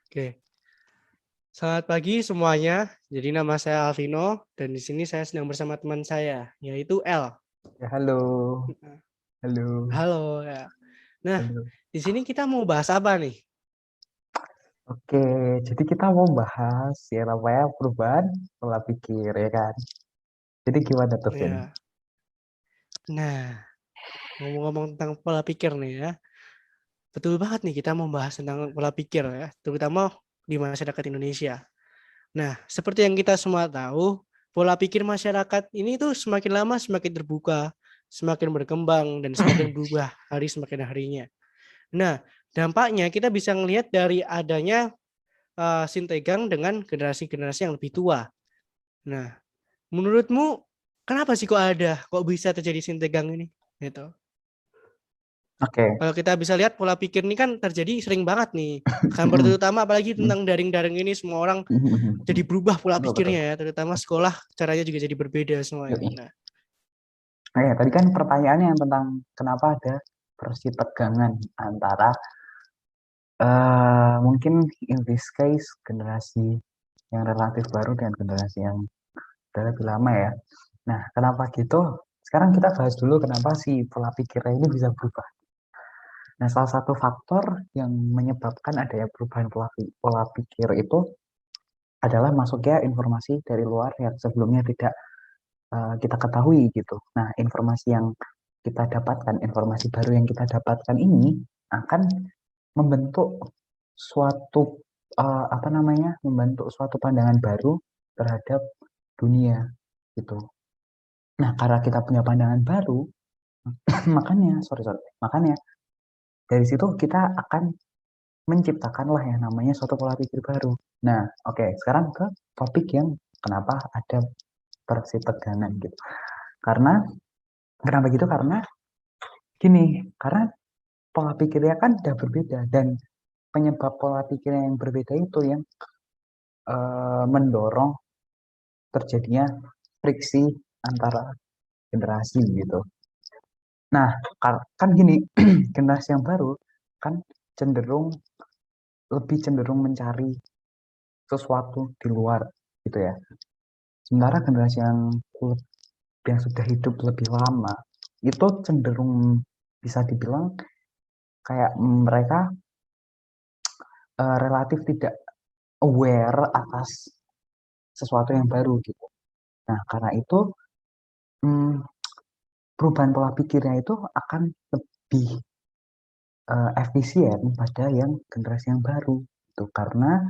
Oke. Selamat pagi semuanya. Jadi nama saya Alvino dan di sini saya sedang bersama teman saya yaitu L. Ya, halo. Nah, Halo. halo ya. Nah, Halo. di sini kita mau bahas apa nih? Oke, jadi kita mau bahas ya namanya perubahan pola pikir ya kan. Jadi gimana tuh, Vin? Ya. Nah, ngomong-ngomong tentang pola pikir nih ya. Betul banget nih kita mau bahas tentang pola pikir ya, terutama di masyarakat Indonesia. Nah, seperti yang kita semua tahu, pola pikir masyarakat ini tuh semakin lama semakin terbuka, semakin berkembang dan semakin berubah semakin harinya. Nah, dampaknya kita bisa melihat dari adanya sintegang dengan generasi-generasi yang lebih tua. Nah, menurutmu kenapa sih kok bisa terjadi sintegang ini? Gitu. Oke. Kalau kita bisa lihat pola pikir ini kan terjadi sering banget nih. Hampir terutama apalagi tentang daring-daring ini semua orang jadi berubah pola Betul, betul. pikirnya ya, terutama sekolah caranya juga jadi berbeda semua ini. Nah, Nah, ya, tadi kan pertanyaannya yang tentang kenapa ada persitegangan antara mungkin in this case generasi yang relatif baru dengan generasi yang udah lebih lama ya. Nah, kenapa gitu? Sekarang kita bahas dulu kenapa si pola pikirnya ini bisa berubah. Nah, salah satu faktor yang menyebabkan adanya perubahan pola pikir itu adalah masuknya informasi dari luar yang sebelumnya tidak kita ketahui gitu. Nah, informasi yang kita dapatkan, informasi baru yang kita dapatkan ini akan membentuk suatu membentuk suatu pandangan baru terhadap dunia gitu. Nah, karena kita punya pandangan baru, makanya dari situ kita akan menciptakanlah yang namanya suatu pola pikir baru. Nah, oke, sekarang ke topik yang kenapa ada persitegangan gitu. Karena kenapa gitu? Karena gini, karena pola pikirnya kan udah berbeda dan penyebab pola pikir yang berbeda itu yang mendorong terjadinya friksi antara generasi gitu. Nah, kan gini, generasi yang baru kan lebih cenderung mencari sesuatu di luar gitu ya. Sementara generasi yang sudah hidup lebih lama itu cenderung bisa dibilang kayak mereka relatif tidak aware atas sesuatu yang baru gitu. Nah, karena itu mm, perubahan pola pikirnya itu akan lebih efisien pada yang generasi yang baru itu karena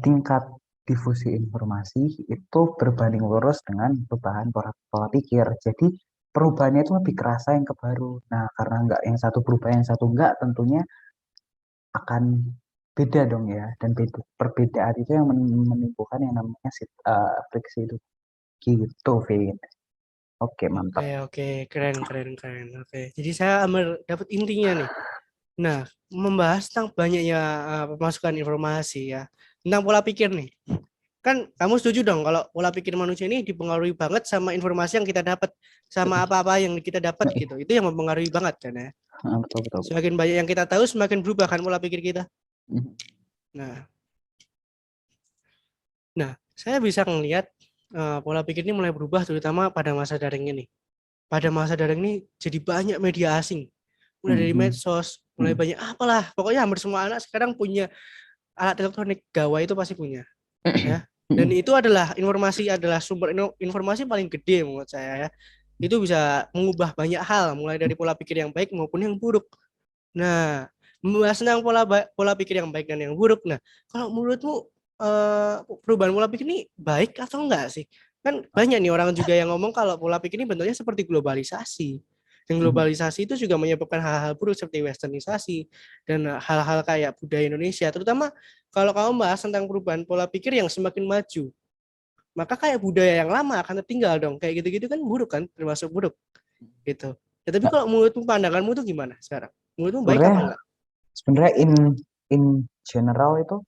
tingkat difusi informasi itu berbanding lurus dengan perubahan pola pikir. Jadi perubahannya itu lebih kerasa yang ke baru. Nah, karena nggak yang satu berubah, yang satu enggak, tentunya akan beda dong ya. Dan perbedaan itu yang menimbulkan yang namanya friksi itu. Gitu, Vin. Oke, oke mantap. oke, keren keren keren. Oke. Jadi saya dapat intinya nih. Nah, membahas tentang banyaknya pemasukan informasi ya, tentang pola pikir nih. Kan kamu setuju dong kalau pola pikir manusia ini dipengaruhi banget sama informasi yang kita dapat, sama apa-apa yang kita dapat gitu. Itu yang mempengaruhi banget kan ya. Betul, betul, betul. Semakin banyak yang kita tahu, semakin berubah kan pola pikir kita. Nah, nah, saya bisa ngelihat pola pikir ini mulai berubah terutama pada masa daring ini. Pada masa daring ini jadi banyak media asing. Mulai dari Mhm. medsos, mulai banyak apalah. Pokoknya hampir semua anak sekarang punya alat elektronik, gawai itu pasti punya. Ya. Dan itu adalah sumber informasi paling gede menurut saya ya. Itu bisa mengubah banyak hal mulai dari pola pikir yang baik maupun yang buruk. Nah, membahas tentang pola pikir yang baik dan yang buruk. Nah, kalau menurutmu perubahan pola pikir ini baik atau enggak sih? Kan banyak nih orang juga yang ngomong kalau pola pikir ini bentuknya seperti globalisasi. Dan globalisasi itu juga menyebabkan hal-hal buruk seperti westernisasi dan hal-hal kayak budaya Indonesia. Terutama kalau kamu bahas tentang perubahan pola pikir yang semakin maju, maka kayak budaya yang lama akan tertinggal dong. Kayak gitu-gitu kan buruk kan, termasuk buruk gitu. Ya, tapi Nah, kalau menurutmu pandanganmu tuh gimana sekarang? Menurutmu baik sebenarnya apa enggak? sebenarnya in general itu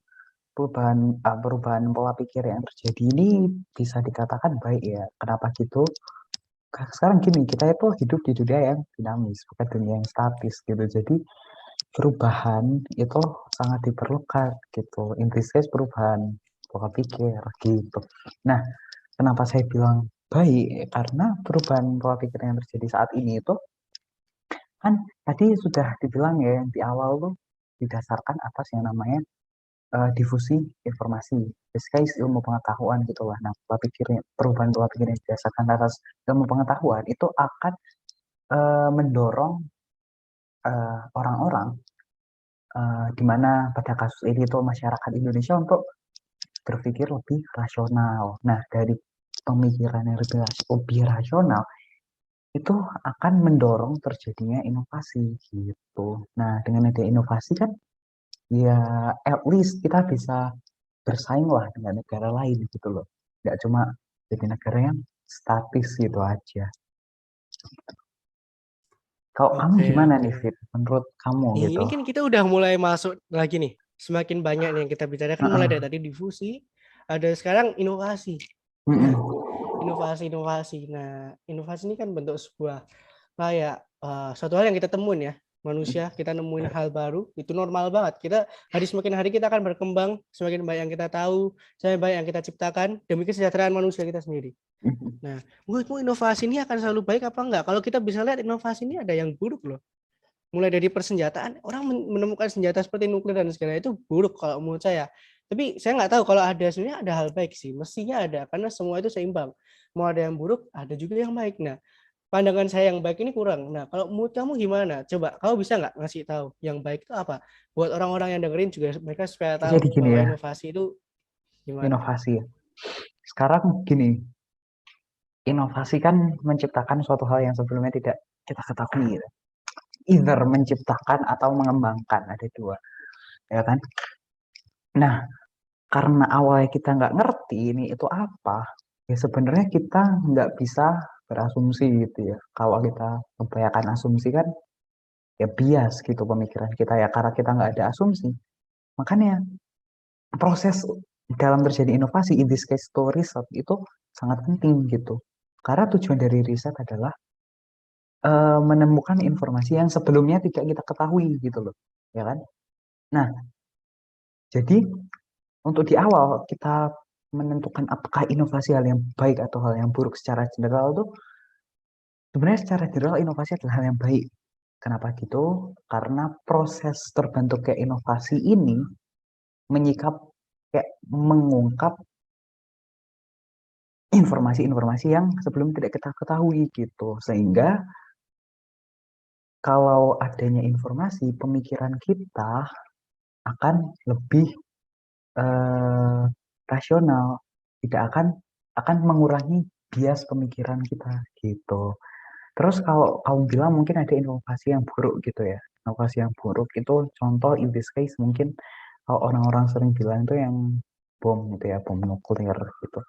perubahan pola pikir yang terjadi ini bisa dikatakan baik ya. Kenapa gitu? Sekarang gini, kita itu hidup di dunia yang dinamis, bukan dunia yang statis gitu. Jadi perubahan itu sangat diperlukan gitu. In this case perubahan pola pikir gitu. Nah, kenapa saya bilang baik? Karena perubahan pola pikir yang terjadi saat ini itu kan tadi sudah dibilang ya di awal tuh didasarkan atas yang namanya difusi informasi. Guys, ilmu pengetahuan gitu lah. Nah, pola pikirnya, perubahan pola pikir yang didasarkan atas ilmu pengetahuan itu akan mendorong orang-orang di mana pada kasus ini itu masyarakat Indonesia untuk berpikir lebih rasional. Nah, dari pemikiran yang lebih rasional itu akan mendorong terjadinya inovasi gitu. Nah, dengan ada inovasi kan ya at least kita bisa bersaing lah dengan negara lain gitu loh. Nggak cuma jadi negara yang statis gitu aja. Kalau kamu Oke, gimana oke. nih, Fit? Menurut kamu gitu? Ini kan kita udah mulai masuk lagi nih. Semakin banyak nih yang kita bicarakan mulai dari tadi difusi, ada sekarang inovasi. Nah, inovasi. Nah, inovasi ini kan bentuk sebuah kayak suatu hal yang kita temuin ya. Manusia kita nemuin hal baru, itu normal banget. Kita semakin hari kita akan berkembang, semakin banyak yang kita tahu, semakin banyak yang kita ciptakan demi kesejahteraan manusia kita sendiri. Nah, menurutmu inovasi ini akan selalu baik apa enggak? Kalau kita bisa lihat inovasi ini ada yang buruk loh. Mulai dari persenjataan, orang menemukan senjata seperti nuklir dan segala itu buruk kalau menurut saya. Tapi saya nggak tahu kalau ada sebenarnya ada hal baik sih, mestinya ada karena semua itu seimbang. Mau ada yang buruk, ada juga yang baik. Nah, pandangan saya yang baik ini kurang. Nah, kalau menurut kamu gimana? Coba, kamu bisa nggak ngasih tahu yang baik itu apa? Buat orang-orang yang dengerin juga mereka supaya Jadi tahu gini bahwa ya, inovasi itu gimana. inovasi ya. Sekarang gini, inovasi kan menciptakan suatu hal yang sebelumnya tidak kita ketahui. Gitu. Either menciptakan atau mengembangkan, ada dua. Ya kan? Nah, karena awalnya kita nggak ngerti ini itu apa, ya sebenarnya kita nggak bisa berasumsi gitu ya. Kalau kita kebanyakan asumsi kan ya bias gitu pemikiran kita ya karena kita nggak ada asumsi. Makanya proses dalam terjadi inovasi, in this case to riset itu sangat penting gitu. Karena tujuan dari riset adalah menemukan informasi yang sebelumnya tidak kita ketahui gitu loh, ya kan? Nah, jadi untuk di awal kita menentukan apakah inovasi hal yang baik atau hal yang buruk secara general tuh sebenarnya secara general inovasi adalah hal yang baik. Kenapa gitu? Karena proses terbentuknya inovasi ini menyikap kayak mengungkap informasi-informasi yang sebelum tidak kita ketahui gitu. Sehingga kalau adanya informasi, pemikiran kita akan lebih eh, rasional, tidak akan mengurangi bias pemikiran kita gitu. Terus kalau kamu bilang mungkin ada inovasi yang buruk gitu ya. Inovasi yang buruk itu contoh in this case mungkin kalau orang-orang sering bilang itu yang bom gitu ya, bom nuklir gitu.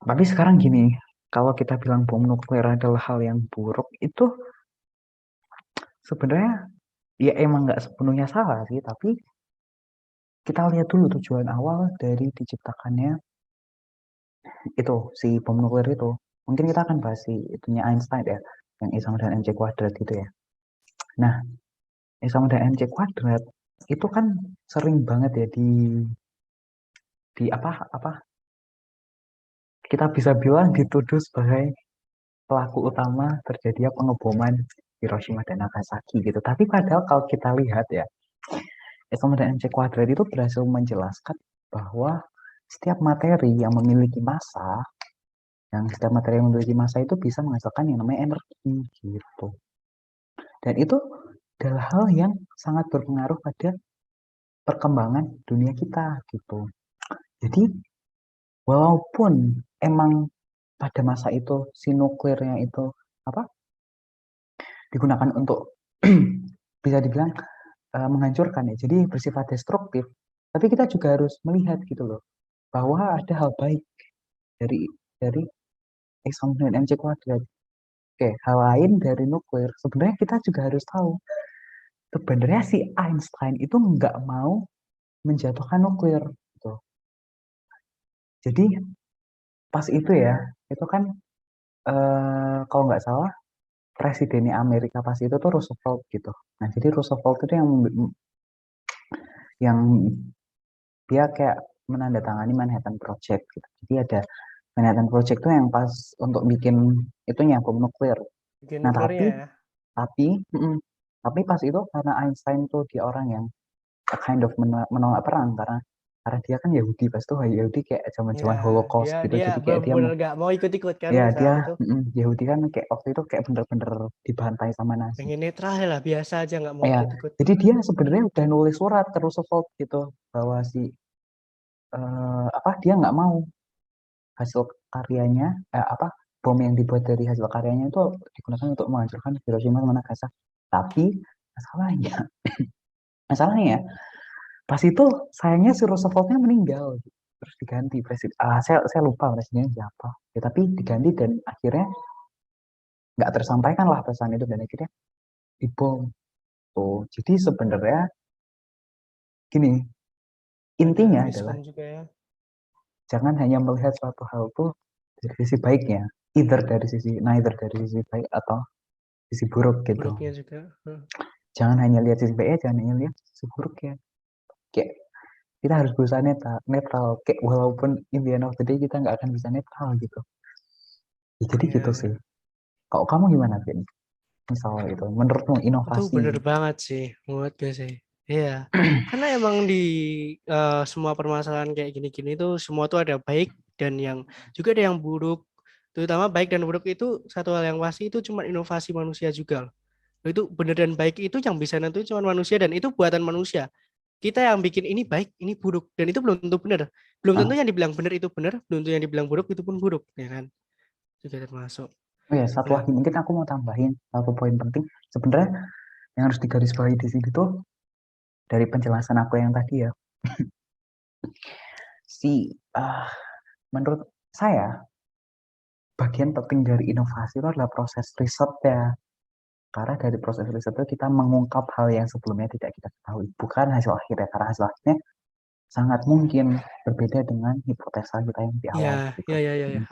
Tapi sekarang gini, kalau kita bilang bom nuklir adalah hal yang buruk itu sebenarnya ya emang nggak sepenuhnya salah sih, tapi kita lihat dulu tujuan awal dari diciptakannya itu si bom nuklir itu. Mungkin kita akan bahas si itunya Einstein ya, yang E sama dengan mc kuadrat gitu ya. Nah, E sama dengan mc kuadrat itu kan sering banget ya di apa kita bisa bilang dituduh sebagai pelaku utama terjadinya pengeboman Hiroshima dan Nagasaki gitu. Tapi padahal kalau kita lihat ya, E sama dengan mc kuadrat itu berhasil menjelaskan bahwa setiap materi yang memiliki massa, setiap materi yang memiliki massa itu bisa menghasilkan yang namanya energi gitu. Dan itu adalah hal yang sangat berpengaruh pada perkembangan dunia kita gitu. Jadi walaupun emang pada masa itu si nuklirnya itu apa digunakan untuk bisa dibilang menghancurkan ya, jadi bersifat destruktif. Tapi kita juga harus melihat gitu loh bahwa ada hal baik dari X sama dengan mc kuadrat. Oke, hal lain dari nuklir sebenarnya kita juga harus tahu. Sebenarnya si Einstein itu nggak mau menjatuhkan nuklir gitu. Jadi pas itu ya, itu kan kalau nggak salah presidennya Amerika pas itu tuh Roosevelt gitu. Nah jadi Roosevelt itu yang yang dia kayak menandatangani Manhattan Project gitu. Jadi ada Manhattan Project tuh yang pas untuk bikin itunya bom nuklir. Bikin Nah nuklir ya. tapi mm, tapi pas itu karena Einstein tuh dia orang yang kind of menolak perang karena dia kan Yahudi, pas itu Yahudi kayak Ya, zaman-zaman Holocaust dia gitu. dia Jadi kayak dia benar-benar gak mau ikut-ikut kan ya dia saat itu. Yahudi kan kayak waktu itu kayak bener-bener dibantai sama Nazi. Pengen netral lah, biasa aja nggak mau Ya, ikut-ikut. jadi dia sebenarnya udah nulis surat ke Roosevelt gitu bahwa apa dia nggak mau hasil karyanya apa bom yang dibuat dari hasil karyanya itu digunakan untuk menghancurkan Hiroshima sama Nagasaki. Tapi masalahnya masalahnya ya pas itu sayangnya si Rooseveltnya meninggal gitu. Terus diganti presiden. Saya lupa presidennya siapa. Ya, tapi diganti dan akhirnya nggak tersampaikan lah pesan itu dan akhirnya dibom tuh. Jadi sebenarnya gini, Ada intinya adalah miskom juga ya. jangan hanya melihat suatu hal tuh dari sisi baiknya, neither dari sisi baik atau sisi buruk gitu. Buruknya juga. Jangan hanya lihat sisi baiknya, jangan hanya lihat sisi buruknya. Kayak kita harus berusaha netral. Kayak walaupun in the end of the day kita nggak akan bisa netral gitu. Ya, jadi Iya, gitu iya. sih. Kalau kamu gimana, Vin? Misalnya itu, menurutmu Itu inovasi? bener banget sih, menurut gue sih. Iya, karena emang di semua permasalahan kayak gini-gini itu semua tuh ada baik dan yang juga ada yang buruk. Terutama baik dan buruk itu satu hal yang pasti itu cuma inovasi manusia juga loh. Itu benar dan baik itu yang bisa nentuin cuma manusia dan itu buatan manusia. Kita yang bikin ini baik, ini buruk dan itu belum tentu benar. Belum tentu Ah, yang dibilang benar itu benar, belum tentu yang dibilang buruk itu pun buruk, ya kan? Juga termasuk. oh ya, satu Nah, lagi mungkin aku mau tambahin satu poin penting. Sebenarnya yang harus digarisbawahi di sini tuh dari penjelasan aku yang tadi ya, si ah, menurut saya bagian penting dari inovasi itu adalah proses riset ya. Karena dari proses riset itu kita mengungkap hal yang sebelumnya tidak kita ketahui, bukan hasil akhirnya. Karena hasil akhirnya sangat mungkin berbeda dengan hipotesa kita yang di ya, awal gitu. ya, ya, ya, ya.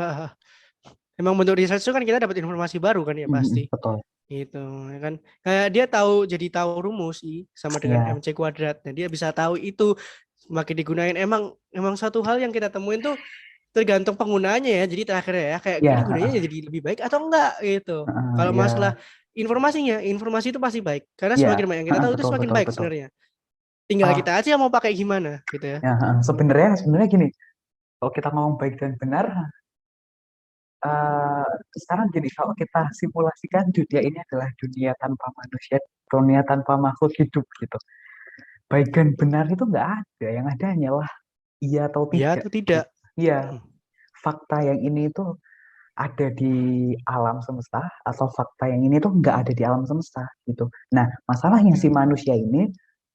Emang bentuk research itu kan kita dapat informasi baru kan ya pasti. Betul. Gitu, ya kan. Kayak dia tahu rumus I sama dengan Ya, MC kuadrat. Nah, dia bisa tahu itu semakin digunain emang emang suatu hal yang kita temuin tuh tergantung penggunaannya ya. Jadi terakhir ya kayak ini ya, gunanya jadi lebih baik atau enggak gitu. Kalau masalah ya, informasinya, informasi itu pasti baik. Karena ya, semakin banyak yang kita tahu itu betul, semakin betul, baik betul. sebenarnya. Tinggal kita Ah, aja mau pakai gimana gitu ya. ya, sebenarnya gini, kalau kita ngomong baik dan benar, eh, sekarang gini, kalau kita simulasikan dunia ini adalah dunia tanpa manusia, dunia tanpa makhluk hidup gitu. Baik dan benar itu nggak ada, yang ada hanyalah iya atau Ya tidak atau tidak. gitu. Iya, Hmm. fakta yang ini itu ada di alam semesta atau fakta yang ini tuh nggak ada di alam semesta gitu. Nah, masalahnya si Ya. manusia ini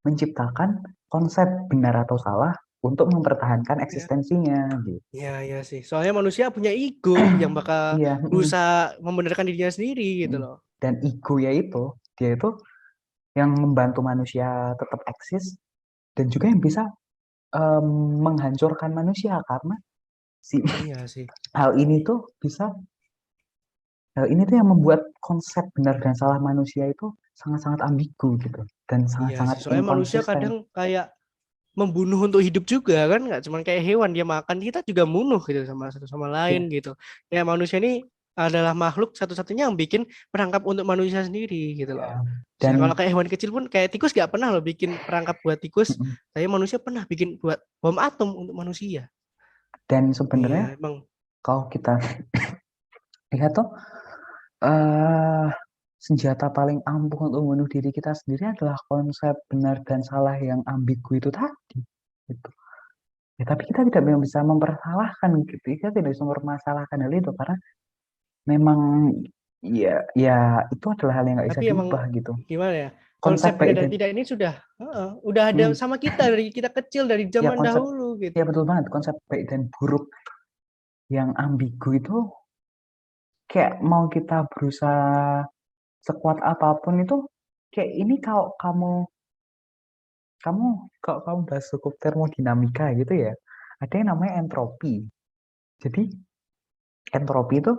menciptakan konsep benar atau salah untuk mempertahankan Ya. eksistensinya gitu. Ya, ya sih. Soalnya manusia punya ego yang bakal Iya, berusaha membenarkan dirinya sendiri gitu loh. dan ego ya itu dia itu yang membantu manusia tetap eksis dan juga yang bisa em, menghancurkan manusia karena si Iya sih. hal ini tuh bisa hal ini tuh yang membuat konsep benar dan salah manusia itu sangat-sangat ambigu gitu dan Iya sangat-sangat sih. Soalnya manusia inkonsisten. kadang kayak membunuh untuk hidup juga kan, nggak cuma kayak hewan dia makan, kita juga bunuh gitu sama satu sama lain Ya, gitu. Ya manusia ini adalah makhluk satu-satunya yang bikin perangkap untuk manusia sendiri gitu loh. ya. Misalnya kalau Dan kayak hewan kecil pun kayak tikus nggak pernah loh bikin perangkap buat tikus, tapi manusia pernah bikin buat bom atom untuk manusia. dan Iya sebenarnya emang. kalau kita lihat tuh eh senjata paling ampuh untuk membunuh diri kita sendiri adalah konsep benar dan salah yang ambigu itu tadi. Gitu. Ya, tapi kita tidak bisa mempersalahkan gitu. Kita tidak bisa mempermasalahkan hal itu karena memang ya itu adalah hal yang nggak bisa Tapi emang diubah gitu. gimana ya? Konsep Konsep benar baik dan dan tidak ini udah ada hmm, sama kita dari kita kecil dari ya zaman konsep dahulu gitu. ya betul banget konsep baik dan buruk yang ambigu itu kayak mau kita berusaha sekuat apapun itu kayak ini kalau kamu kalau kamu bahas cukup termodinamika gitu ya ada yang namanya entropi. Jadi entropi itu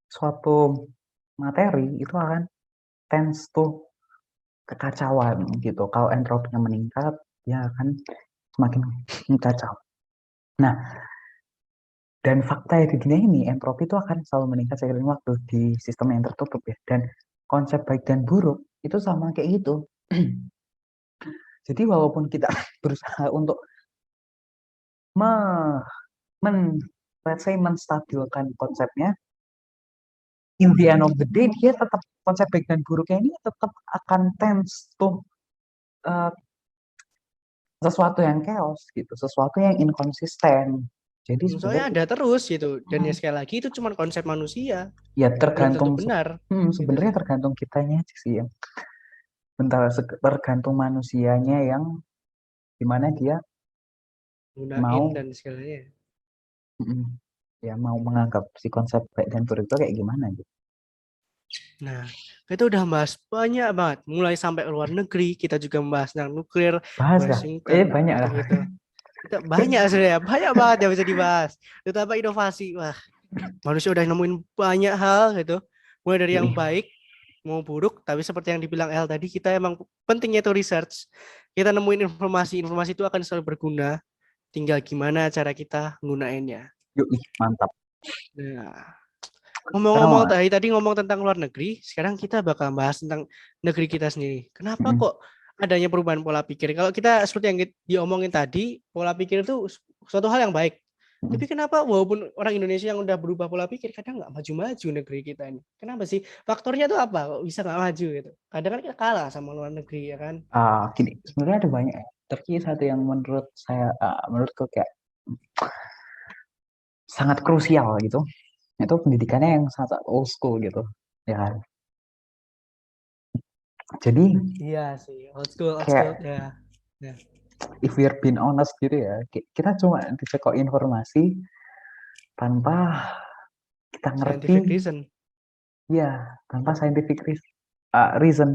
suatu materi itu akan tends to kekacauan gitu. Kalau entropinya meningkat, ya kan semakin kacau. Nah, dan fakta di dunia ini, entropi itu akan selalu meningkat seiring waktu di sistem yang tertutup ya. Dan konsep baik dan buruk itu sama kayak gitu. Jadi walaupun kita berusaha untuk me, men, let's say menstabilkan konsepnya, in the end of the day dia tetap konsep baik dan buruknya ini tetap akan tends to uh, sesuatu yang chaos gitu, sesuatu yang inkonsisten. Jadi Soalnya sebenarnya ada terus gitu. Dan ya hmm, sekali lagi itu cuma konsep manusia, ya belum tentu tergantung benar gitu sebenarnya sih. tergantung kitanya aja sih ya. Bentar, tergantung manusianya yang dimana dia Gunain mau dan segalanya. mm, ya mau menganggap si konsep baik dan buruk itu kayak gimana gitu. Nah, kita udah bahas banyak banget. Mulai sampai ke luar negeri, kita juga membahas tentang nuklir, Bahas dah. Washington, Banyak lah. gitu-gitu. Kita banyak sebenarnya, banyak banget yang bisa dibahas. Terutama inovasi. Wah, manusia udah nemuin banyak hal gitu. Mulai dari yang Yui. baik mau buruk, tapi seperti yang dibilang El tadi, kita emang pentingnya itu research. Kita nemuin informasi itu akan selalu berguna. Tinggal gimana cara kita gunainnya. Yui, mantap. Nah, Sekarang mau ngomong-ngomong tadi ngomong tentang luar negeri, sekarang kita bakal bahas tentang negeri kita sendiri. Kenapa mm, kok adanya perubahan pola pikir? Kalau kita seperti yang diomongin tadi, pola pikir itu suatu hal yang baik. Tapi mm. kenapa walaupun orang Indonesia yang udah berubah pola pikir, kadang nggak maju-maju negeri kita ini? Kenapa sih? Faktornya tuh apa? Kok bisa nggak maju gitu? Kadang kan kita kalah sama luar negeri ya kan? Gini, sebenarnya ada banyak ya. Tapi satu yang menurut saya, menurutku kayak sangat krusial gitu, itu pendidikannya yang sangat old school gitu, ya kan. Jadi Iya sih, old school kayak ya. Ya. if we're being honest gitu ya, kita cuma dicekok informasi tanpa kita ngerti, Scientific reason. ya tanpa reason,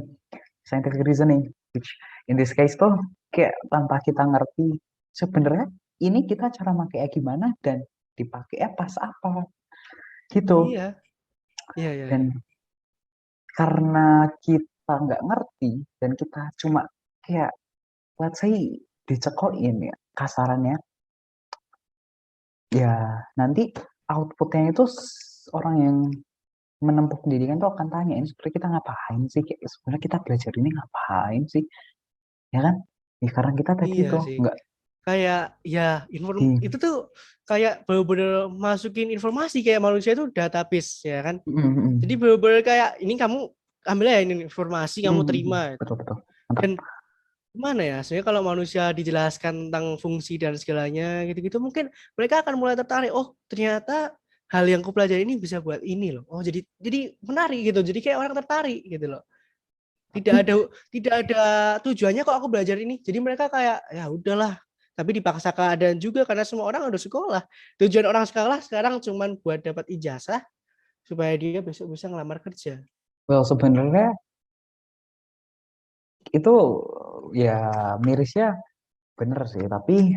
scientific reasoning, which in this case tuh kayak tanpa kita ngerti sebenarnya ini kita cara pakai gimana dan dipakai pas apa gitu. Iya, iya, iya, iya. Dan karena kita nggak ngerti dan kita cuma kayak let's say dicekokin ya kasarannya, ya nanti outputnya itu orang yang menempuh pendidikan tuh akan tanya ini sebenarnya kita ngapain sih, kayak sebenarnya kita belajar ini ngapain sih, ya kan ya karena kita tadi Iya tuh sih. nggak Kayak ya di itu tuh kayak bener-bener masukin informasi kayak manusia itu database ya kan. Jadi bener-bener kayak ini kamu ambil ya ini informasi kamu terima gitu. betul betul mantap. Dan gimana ya? Sebenarnya kalau manusia dijelaskan tentang fungsi dan segalanya gitu-gitu mungkin mereka akan mulai tertarik. Oh, ternyata hal yang aku pelajari ini bisa buat ini loh. Oh, jadi menarik gitu. Jadi kayak orang tertarik gitu loh. Tidak Tapi ada tidak ada tujuannya kok aku belajar ini. Jadi mereka kayak ya udahlah. Tapi dipaksa keadaan juga karena semua orang udah sekolah. Tujuan orang sekolah sekarang cuman buat dapat ijazah supaya dia besok bisa ngelamar kerja. well sebenarnya itu ya mirisnya bener sih, tapi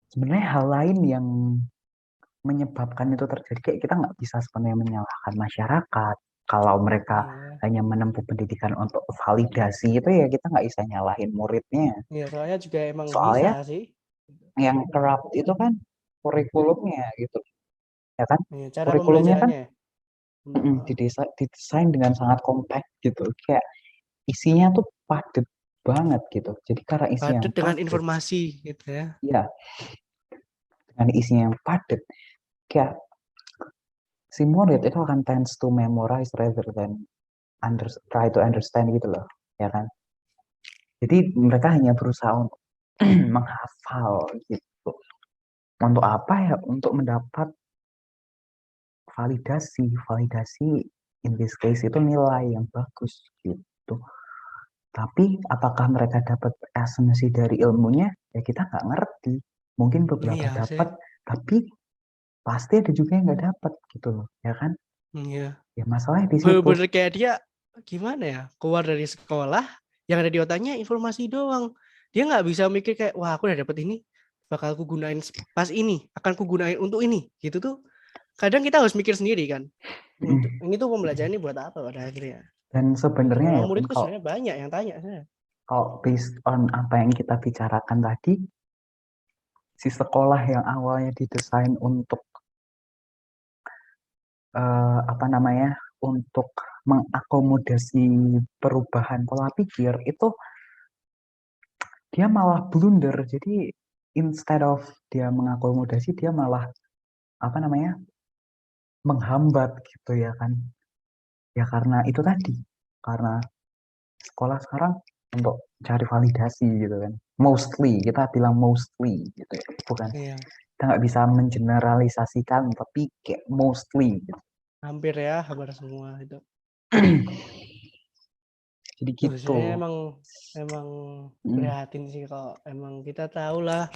sebenarnya hal lain yang menyebabkan itu terjadi kayak kita nggak bisa sepenuhnya menyalahkan masyarakat kalau mereka Iya. hanya menempuh pendidikan untuk validasi itu, ya kita nggak bisa nyalahin muridnya, Iya, soalnya juga emang bisa soalnya sih. yang corrupt itu kan kurikulumnya gitu, ya kan Iya, cara kurikulumnya kan pembelajarannya. didesain dengan sangat compact gitu, kayak isinya tuh padat banget gitu, jadi karena isinya yang Padat dengan padat, informasi gitu ya. ya dengan isinya yang padat kayak si murid itu akan tends to memorize rather than try to understand gitu loh, ya kan. Jadi mereka hanya berusaha untuk menghafal gitu. Untuk apa ya? Untuk mendapat validasi in this case itu nilai yang bagus gitu. Tapi apakah mereka dapat esensi dari ilmunya? Ya kita nggak ngerti. Mungkin beberapa Iya sih. dapat, tapi pasti ada juga yang nggak dapat gitu loh, ya kan? Iya. Ya masalahnya di situ. Bener-bener kayak dia gimana ya? Keluar dari sekolah yang ada di otaknya informasi doang. Dia nggak bisa mikir kayak wah aku udah dapet ini bakal aku gunain pas ini, akan aku gunain untuk ini. Gitu tuh. Kadang kita harus mikir sendiri kan. Ini tuh pembelajaran ini buat apa pada akhirnya. Dan sebenarnya ya Orang pun muridku kalau sebenarnya banyak yang tanya. kalau based on apa yang kita bicarakan tadi, si sekolah yang awalnya didesain untuk apa namanya, untuk mengakomodasi perubahan pola pikir itu dia malah blunder. Jadi instead of dia mengakomodasi, dia malah apa namanya, menghambat gitu ya kan. Ya karena itu tadi, karena sekolah sekarang untuk cari validasi gitu kan. Mostly, kita bilang mostly gitu ya. Bukan, Iya, kita nggak bisa mengeneralisasikan, tapi kayak mostly gitu. hampir semua itu. Jadi gitu. Maksudnya emang prihatin sih kalau emang kita tahu lah,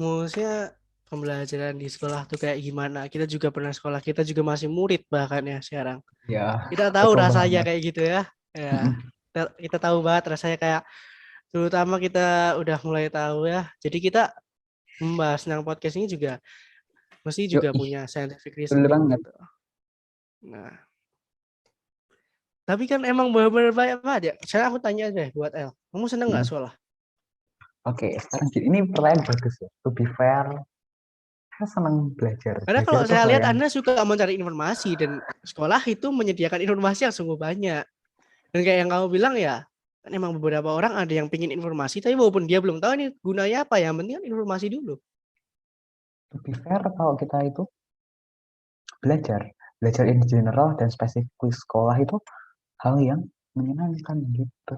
maksudnya pembelajaran di sekolah tuh kayak gimana. Kita juga pernah sekolah, kita juga masih murid bahkan ya sekarang. Ya, Kita tahu betul rasanya banget. kayak gitu ya. Ya, kita tahu banget rasanya kayak, terutama kita udah mulai tahu ya. Jadi kita membahas tentang podcast ini juga mesti Yuk, juga punya scientific betul reasoning banget. gitu. Nah, tapi kan emang benar-benar banyak banget ya. Sekarang aku tanya deh buat El. Kamu seneng nggak sekolah? Oke, sekarang ini pertanyaan bagus ya. To be fair, saya senang belajar. Karena Belajar kalau itu saya hal lihat yang Anda suka mencari informasi dan sekolah itu menyediakan informasi yang sungguh banyak. Dan kayak yang kamu bilang ya, kan emang beberapa orang ada yang pingin informasi, tapi walaupun dia belum tahu ini gunanya apa, yang penting kan informasi dulu. to be fair kalau kita itu belajar in general dan spesifik sekolah itu hal yang menyenangkan gitu,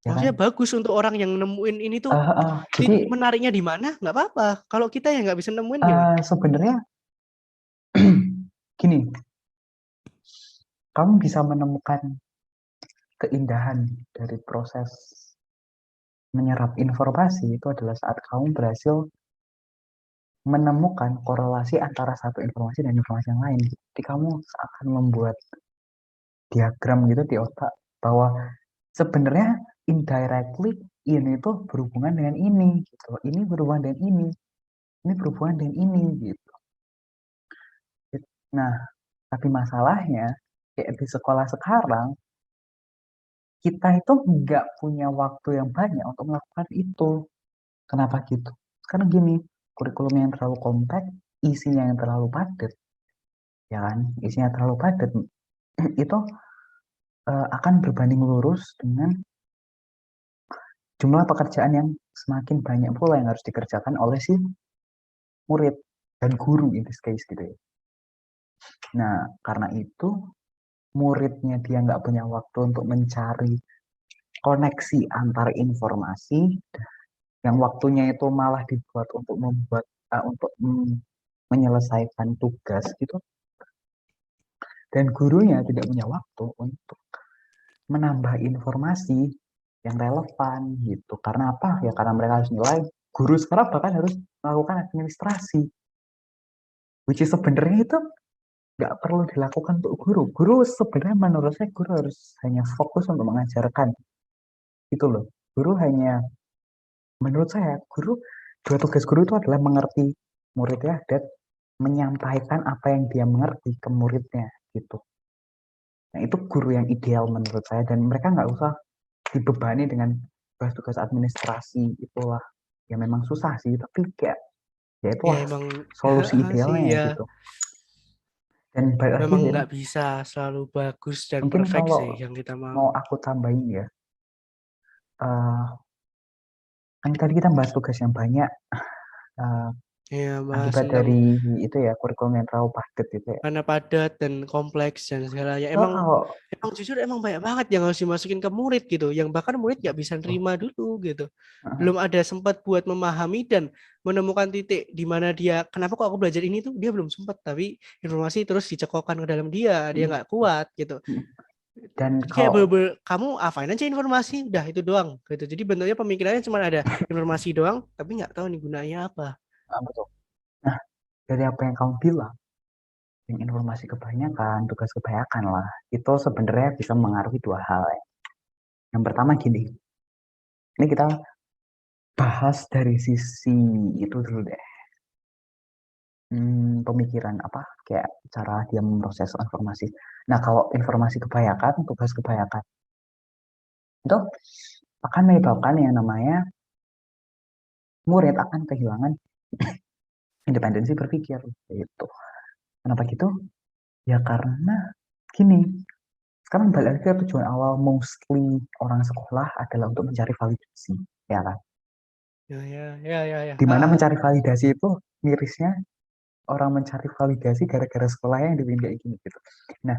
ya Maksudnya kan? bagus untuk orang yang nemuin ini tuh, Jadi menariknya di mana, nggak apa-apa. Kalau kita yang nggak bisa nemuin gimana? sebenarnya gini, kamu bisa menemukan keindahan dari proses menyerap informasi itu adalah saat kamu berhasil menemukan korelasi antara satu informasi dan informasi yang lain. Jadi kamu akan membuat diagram gitu di otak bahwa sebenarnya indirectly ini tuh berhubungan dengan ini gitu. Ini berhubungan dengan ini berhubungan dengan ini gitu. Nah, tapi masalahnya kayak di sekolah sekarang kita itu nggak punya waktu yang banyak untuk melakukan itu. Kenapa gitu? Karena gini, kurikulum yang terlalu kompleks, isinya yang terlalu padat, ya kan? Isinya terlalu padat itu akan berbanding lurus dengan jumlah pekerjaan yang semakin banyak pula yang harus dikerjakan oleh si murid dan guru in this case gitu ya. Nah, karena itu muridnya dia nggak punya waktu untuk mencari koneksi antar informasi, yang waktunya itu malah dibuat untuk menyelesaikan tugas gitu, dan gurunya tidak punya waktu untuk menambah informasi yang relevan gitu. Karena apa? Ya karena mereka harus nilai. Guru sekarang bahkan harus melakukan administrasi, which is sebenarnya itu nggak perlu dilakukan untuk guru. Guru sebenarnya menurut saya guru harus hanya fokus untuk mengajarkan itu loh. Guru hanya, menurut saya guru, dua tugas guru itu adalah mengerti muridnya dan menyampaikan apa yang dia mengerti ke muridnya gitu. Nah itu guru yang ideal menurut saya, dan mereka nggak usah dibebani dengan tugas-tugas administrasi itulah. Ya memang susah sih, tapi kayak ya Ya itulah emang solusi sih idealnya ya ya, gitu. Dan balik lagi memang sih, nggak bisa selalu bagus dan mungkin perfect kalau sih yang kita mau. mau aku tambahin ya, eh, kan tadi kita bahas tugas yang banyak, eh, Ya bahas akibat tentang dari itu ya kurikulum yang terlalu padat gitu ya. karena padat dan kompleks dan segalanya. Well, Emang kalau emang jujur emang banyak banget yang harus dimasukin ke murid gitu, yang bahkan murid nggak bisa oh, nerima dulu gitu. Belum ada sempat buat memahami dan menemukan titik di mana dia, kenapa kok aku belajar ini tuh, dia belum sempat, tapi informasi terus dicekokkan ke dalam dia nggak kuat gitu. dan Jadi kayak kalau kamu apain aja informasi, udah itu doang gitu. Jadi bentuknya pemikirannya cuma ada informasi doang, tapi nggak tahu nih gunanya apa. betul. Nah, dari apa yang kamu bilang, yang informasi kebanyakan, tugas kebanyakan lah, itu sebenarnya bisa mengaruhi dua hal ya. Yang pertama gini, ini kita bahas dari sisi itu dulu deh. Pemikiran apa, kayak cara dia memproses informasi. Nah, kalau informasi kebanyakan, tugas kebanyakan, itu akan menyebabkan yang namanya murid akan kehilangan independensi berpikir gitu. Kenapa gitu? Ya karena gini, sekarang balik lagi ke tujuan awal mostly orang sekolah adalah untuk mencari validasi, ya kan? Ya. Dimana mencari validasi itu mirisnya orang mencari validasi gara-gara sekolahnya yang dibikin kayak gini gitu. Nah,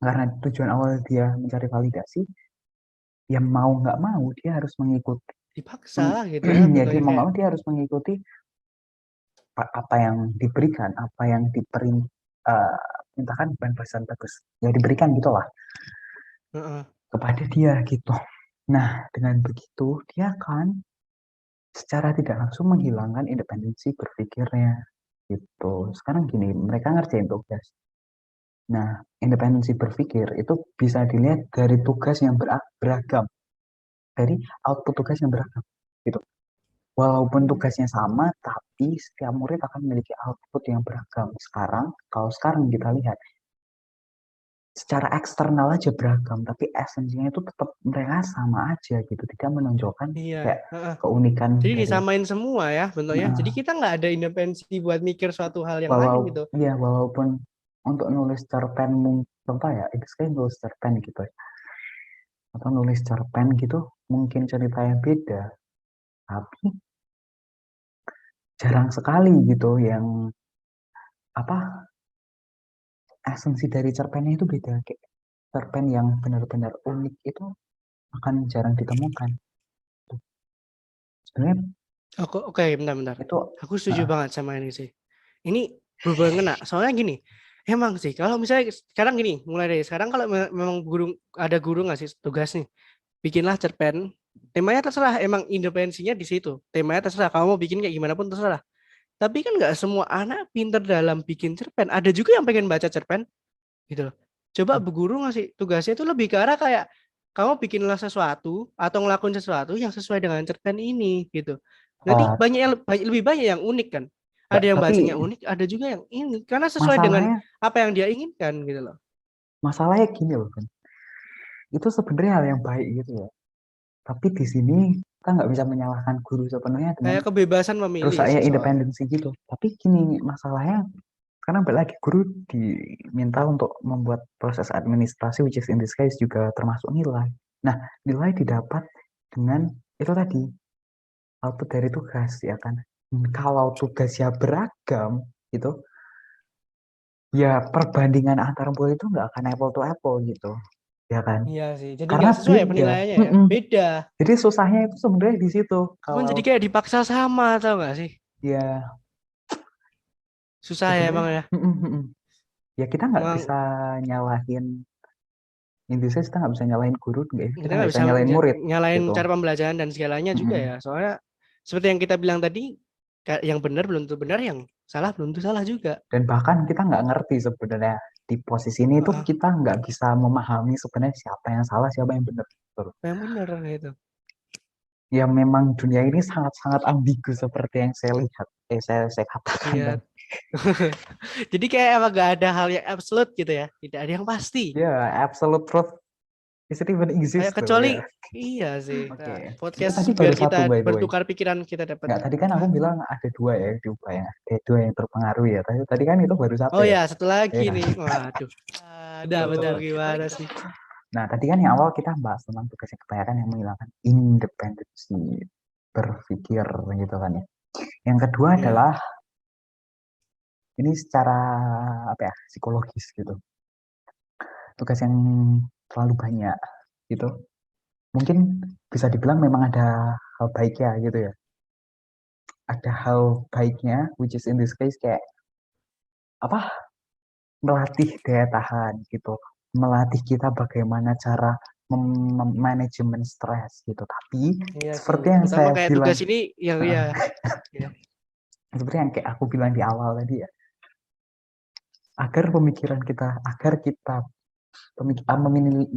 karena tujuan awal dia mencari validasi, ya mau nggak mau dia harus mengikuti, Dipaksa gitu ya ya dia bentuknya mau nggak kayak. mau dia harus mengikuti apa yang diberikan, apa yang mintakan bukan bahasa bagus, ya diberikan gitulah Heeh. kepada dia gitu. Nah, dengan begitu dia akan secara tidak langsung menghilangkan independensi berpikirnya gitu. Sekarang gini, mereka ngerjain tugas. Nah, independensi berpikir itu bisa dilihat dari tugas yang beragam, dari output tugas yang beragam gitu. Walaupun tugasnya sama, tapi setiap murid akan memiliki output yang beragam. Kalau sekarang kita lihat, secara eksternal aja beragam, tapi esensinya itu tetap mereka sama aja gitu, tidak menonjolkan Iya. kayak Heeh. keunikan Jadi dari disamain semua ya bentuknya. Jadi uh, kita nggak ada independensi buat mikir suatu hal yang lain gitu. walaupun untuk nulis cerpen contoh ya, itu kayak nulis cerpen gitu ya, atau nulis cerpen gitu, mungkin ceritanya beda, tapi jarang sekali gitu yang apa esensi dari cerpennya itu beda. Kayak cerpen yang benar-benar unik itu akan jarang ditemukan. Sebenarnya Oke, bentar. itu Aku setuju banget sama ini sih. Ini berhubungan kena. Soalnya gini, emang sih kalau misalnya sekarang gini, mulai dari sekarang kalau memang ada guru ngasih tugas nih, bikinlah cerpen. Temanya terserah, emang independensinya di situ. Temanya terserah, kamu mau bikin kayak gimana pun terserah. Tapi kan nggak semua anak pinter dalam bikin cerpen. Ada juga yang pengen baca cerpen, gitu loh. Coba bu guru ngasih tugasnya itu lebih ke arah kayak kamu bikinlah sesuatu atau ngelakuin sesuatu yang sesuai dengan cerpen ini gitu. Nanti uh, banyak yang lebih banyak yang unik kan. Ada yang tapi bacanya unik, ada juga yang ini karena sesuai dengan masalahnya apa yang dia inginkan gitu loh. masalahnya gini loh kan. Itu sebenarnya hal yang baik gitu ya. Tapi di sini kita nggak bisa menyalahkan guru sepenuhnya dengan Kayak kebebasan memilih rusaknya sih soalnya. independensi gitu. Tapi gini masalahnya karena balik lagi guru diminta untuk membuat proses administrasi which is in this case juga termasuk nilai. Nah, nilai didapat dengan itu tadi output dari tugas ya kan. Kalau tugasnya beragam gitu, ya perbandingan antar murid itu nggak akan apple to apple gitu, ya kan? Iya sih. Jadi Karena nggak sesuai ya beda. penilaiannya ya. Mm-mm. Beda. Jadi susahnya itu sebenarnya di situ. Cuman Kalau jadi kayak dipaksa sama tau gak sih? ya Susah ya sebenarnya, emang ya. ya kita nggak Emang bisa nyalahin intinya kita nggak bisa nyalahin guru, kita kita nggak nggak bisa bisa nyalahin murid nyalain gitu. cara pembelajaran dan segalanya juga ya. Soalnya seperti yang kita bilang tadi, yang benar belum tentu benar, yang salah belum tentu salah juga. Dan bahkan kita nggak ngerti sebenarnya di posisi ini tuh Heeh, kita nggak bisa memahami sebenarnya siapa yang salah siapa yang benar gitu. yang benar gitu. Ya memang dunia ini sangat-sangat ambigu seperti yang saya lihat, saya katakan Iya. tadi. Jadi kayak emang gak ada hal yang absolut gitu ya. Tidak ada yang pasti. Ya, absolute truth is it even Kayak exist loh kecuali ya. iya sih. Oke, Nah, itu podcast tadi baru biar kita satu by the way. bertukar pikiran kita dapat Nggak, tadi kan apa? aku bilang ada dua ya diubah ya. Ada dua yang terpengaruh ya. Tadi kan itu baru satu Oh ya. ya, satu lagi Ya kan? nih. Waduh. Nah, Aduh, betul. gimana sih? Nah, tadi kan yang awal kita bahas tentang tugasnya kebanyakan yang menghilangkan independensi berpikir gitu kan ya. Yang kedua Iya. adalah ini secara apa ya psikologis gitu. Tugas yang terlalu banyak gitu. Mungkin bisa dibilang memang ada hal baiknya gitu ya. Ada hal baiknya, which is in this case kayak apa melatih daya tahan gitu, melatih kita bagaimana cara manajemen stres gitu. Tapi Iya sih. seperti yang Terutama saya kayak bilang, tugas ini yang ya. Ya. seperti yang kayak aku bilang di awal tadi ya, agar kita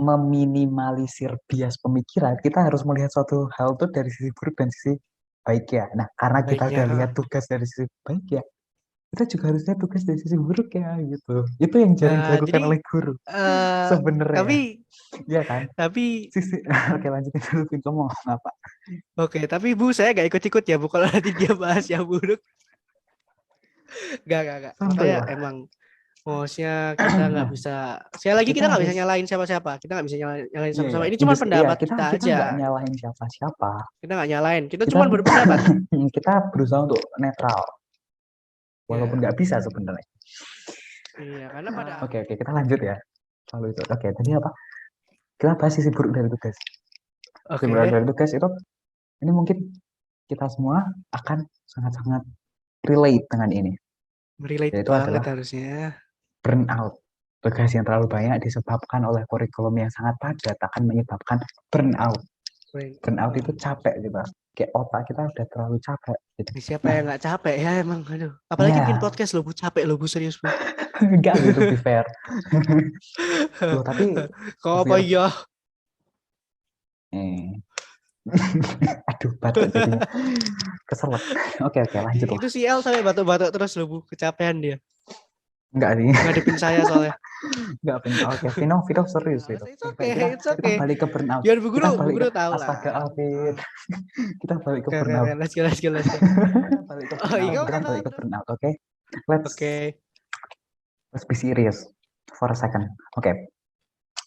meminimalisir bias pemikiran, kita harus melihat suatu hal itu dari sisi buruk dan sisi baik ya. Nah, karena kita Baiknya. udah lihat tugas dari sisi baik ya, kita juga harus lihat tugas dari sisi buruk ya gitu. Itu yang jarang Nah, dilakukan jadi oleh guru sebenarnya. tapi Iya kan? tapi Sisi oke lanjutin dulu Vin, kamu mau ngomong apa? oke, tapi Bu saya gak ikut-ikut ya Bu kalau nanti dia bahas yang buruk. Gak. Santuy Makanya lah. emang maksudnya kita nggak Nah, bisa. Sekali lagi kita kita nggak bisa harus nyalain siapa-siapa. Kita nggak bisa nyalain iya siapa-siapa. ya. Ini cuma Iya, pendapat kita kita kita aja. nggak nyalahin siapa-siapa. Kita nggak nyalain. Kita Kita cuma berpendapat. kita berusaha untuk netral walaupun Ya, nggak bisa sebenarnya. iya. Karena pada Oke, kita lanjut ya. Lalu itu. Oke, tadi apa? Kita bahas sisi buruk dari tugas. Sisi buruk oke, dari tugas itu ini mungkin kita semua akan sangat-sangat relate dengan ini. relate Yaitu banget adalah harusnya. burnout. Tugas yang terlalu banyak disebabkan oleh kurikulum yang sangat padat akan menyebabkan burnout. Burnout itu capek gitu. Kayak otak kita udah terlalu capek gitu. Siapa Nah, yang nggak capek ya emang, aduh. Apalagi bikin iya, podcast lo, Bu, capek lo, Bu, serius, Bu. enggak gitu be fair. Loh, tapi Kok to apa fair, ya? eh. Aduh, batuk jadinya. Keselak. Oke, lanjut lah. Itu si El sampai batuk-batuk terus lo, Bu, kecapean dia. Enggak sih. Ngadepin saya soalnya. Enggak pengen. Oke, Vino serius Vino. It's Baik, okay, it's kita okay. balik ke burnout. Biar Bu Kita Guru, Bu balik ke Guru tahu astaga lah. Alvin. Kita balik ke Oke, burnout. let's go. Kita balik ke Oh, iya, burnout. Kita balik ke burnout, oke? Oke. Let's be serious for a second. Oke.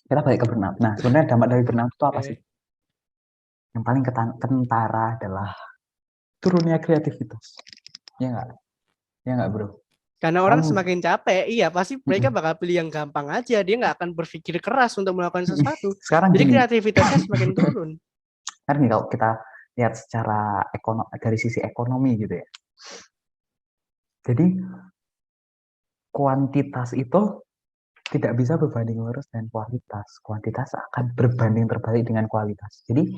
Kita balik ke burnout. Nah, sebenarnya dampak dari burnout itu apa sih? Yang paling kentara adalah turunnya kreativitas. Ya enggak? Ya enggak, Bro? Karena orang semakin capek, iya pasti mereka bakal pilih yang gampang aja. Dia nggak akan berpikir keras untuk melakukan sesuatu. Sekarang Jadi gini, kreativitasnya semakin turun. karena nih kalau kita lihat secara dari sisi ekonomi gitu ya. Jadi kuantitas itu tidak bisa berbanding lurus dengan kualitas. Kuantitas akan berbanding terbalik dengan kualitas. Jadi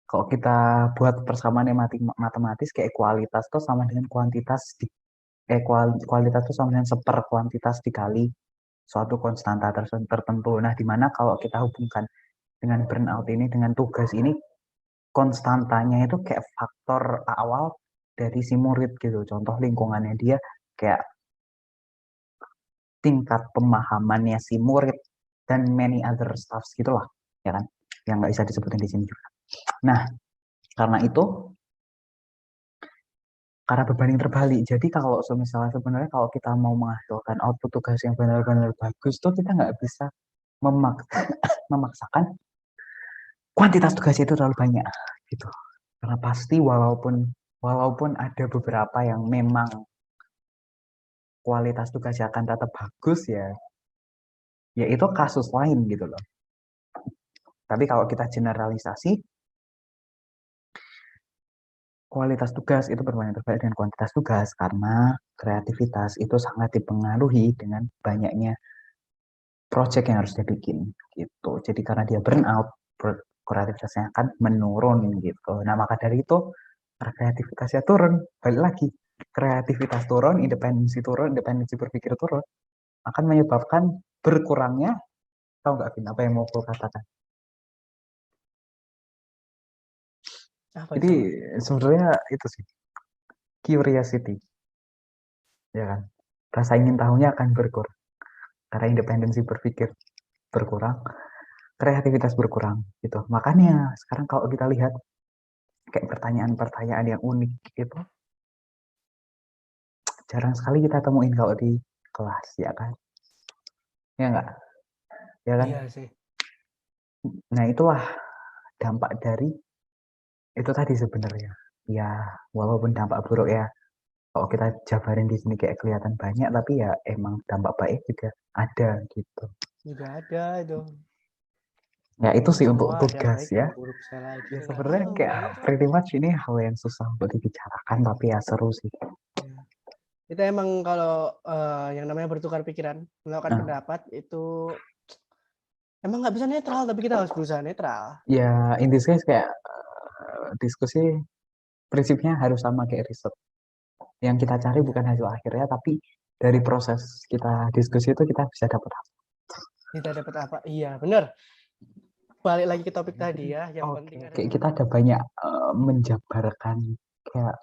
kalau kita buat persamaan matematis kayak kualitas itu sama dengan kuantitas kualitas itu sama dengan seper kuantitas dikali suatu konstanta tertentu. Nah, di mana kalau kita hubungkan dengan burnout ini, dengan tugas ini, konstantanya itu kayak faktor awal dari si murid gitu. Contoh lingkungannya dia kayak tingkat pemahamannya si murid dan many other stuff gitulah, ya kan? Yang nggak bisa disebutin di sini juga. Nah, karena itu karena berbanding terbalik. Jadi kalau misalnya sebenarnya kalau kita mau menghasilkan output tugas yang benar-benar bagus tuh kita nggak bisa memaksakan kuantitas tugas itu terlalu banyak gitu. Karena pasti walaupun ada beberapa yang memang kualitas tugasnya akan tetap bagus ya itu kasus lain gitu loh. Tapi kalau kita generalisasi kualitas tugas itu berbanding terbalik dengan kuantitas tugas karena kreativitas itu sangat dipengaruhi dengan banyaknya project yang harus dia bikin gitu. Jadi karena dia burnout, kreativitasnya akan menurun gitu. Nah, maka dari itu kreativitasnya turun, balik lagi. Kreativitas turun, independensi berpikir turun, akan menyebabkan berkurangnya, tahu nggak Vin, apa yang mau aku katakan? Jadi sebenarnya itu sih, curiosity, ya kan? Rasa ingin tahunya akan berkurang. Karena independensi berpikir berkurang, kreativitas berkurang gitu. Makanya sekarang kalau kita lihat kayak pertanyaan-pertanyaan yang unik itu jarang sekali kita temuin kalau di kelas, ya kan? Ya enggak? Ya kan? Iya sih. Nah, itulah dampak dari itu tadi sebenarnya. Ya, walaupun dampak buruk ya, kalau kita jabarin di sini kayak kelihatan banyak, tapi ya emang dampak baik juga ada gitu. Juga ada itu. Ya itu sih untuk Semua ada tugas baik ya. dan buruk saya lagi. Ya sebenarnya kayak pretty much ini hal yang susah untuk dibicarakan, tapi ya seru sih. Ya. Itu emang kalau yang namanya bertukar pikiran, melakukan pendapat itu emang nggak bisa netral, tapi kita harus berusaha netral. Ya in this case kayak diskusi prinsipnya harus sama kayak riset. Yang kita cari bukan hasil akhirnya, tapi dari proses kita diskusi itu kita bisa dapat apa. Kita dapat apa? Iya, benar. Balik lagi ke topik tadi ya, yang penting kayak kita ada banyak menjabarkan kayak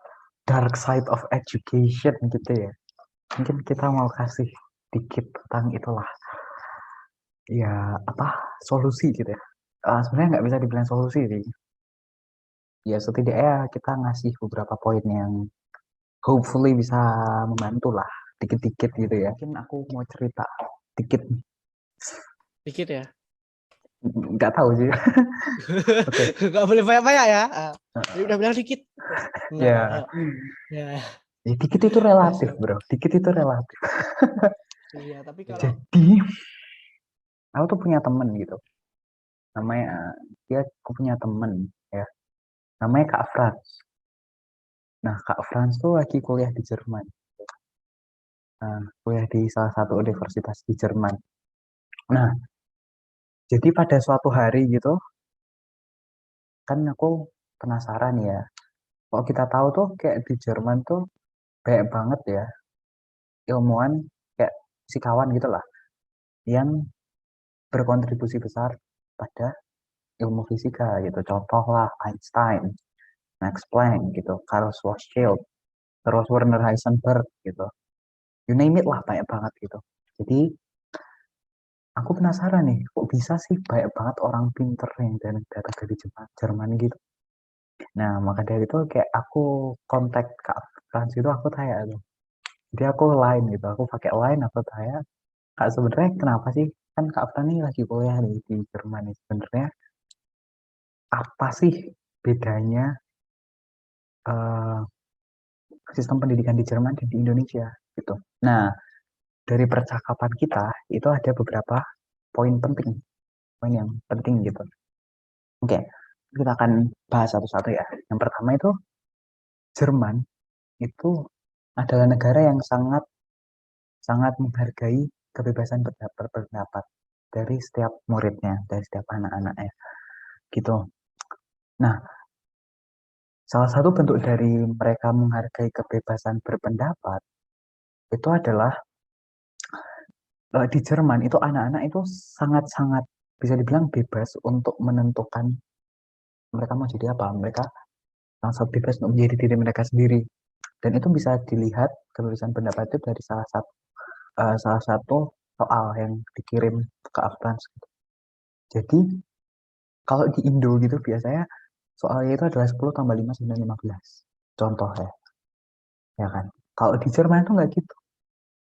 dark side of education gitu ya. Mungkin kita mau kasih dikit tentang itulah, ya solusi gitu ya. Sebenarnya nggak bisa dibilang solusi sih. Ya setidaknya kita ngasih beberapa poin yang hopefully bisa membantu lah, dikit-dikit gitu ya. Mungkin aku mau cerita dikit, Dikit ya. nggak tahu sih. Oke. Gak boleh banyak-banyak ya. Tadi udah bilang dikit. Nah, Ya, ayo. Ya, dikit itu gas relatif dong. bro, dikit itu relatif. Iya, tapi kalau Jadi aku tuh punya temen gitu, namanya aku punya temen ya, namanya Kak Frans. Nah, Kak Frans tuh lagi kuliah di Jerman. Nah, kuliah di salah satu universitas di Jerman. Nah, jadi pada suatu hari gitu, kan aku penasaran ya. Kalau kita tahu tuh kayak di Jerman tuh banyak banget ya ilmuwan kayak fisikawan gitu lah yang berkontribusi besar pada ilmu fisika gitu. Contoh lah Einstein, Max Planck gitu, Karl Schwarzschild, terus Werner Heisenberg gitu. You name it lah, banyak banget gitu. Jadi aku penasaran nih, kok bisa sih banyak banget orang pinter yang datang dari Jerman gitu. Nah, maka dari itu kayak aku kontak Kak Frans itu, aku tanya tuh. Jadi aku line gitu, aku pakai line, aku tanya, Kak sebenarnya kenapa sih? Kan Kak Frans ini lagi kuliah di Jerman nih. Sebenarnya apa sih bedanya eh, sistem pendidikan di Jerman dan di Indonesia gitu. Nah, dari percakapan kita itu ada beberapa poin penting, poin yang penting gitu. Oke, kita akan bahas satu-satu ya. Yang pertama itu Jerman itu adalah negara yang sangat sangat menghargai kebebasan berpendapat dari setiap muridnya, dari setiap anak-anaknya gitu. Nah, salah satu bentuk dari mereka menghargai kebebasan berpendapat itu adalah di Jerman itu anak-anak itu sangat-sangat bisa dibilang bebas untuk menentukan mereka mau jadi apa. Mereka sangat bebas untuk menjadi diri mereka sendiri. Dan itu bisa dilihat kebebasan pendapat itu dari salah satu soal yang dikirim ke Afgan. Jadi kalau di Indo gitu biasanya soalnya itu adalah 10 tambah 5 sampai 15. Contoh ya kan. Kalau di Jerman itu nggak gitu.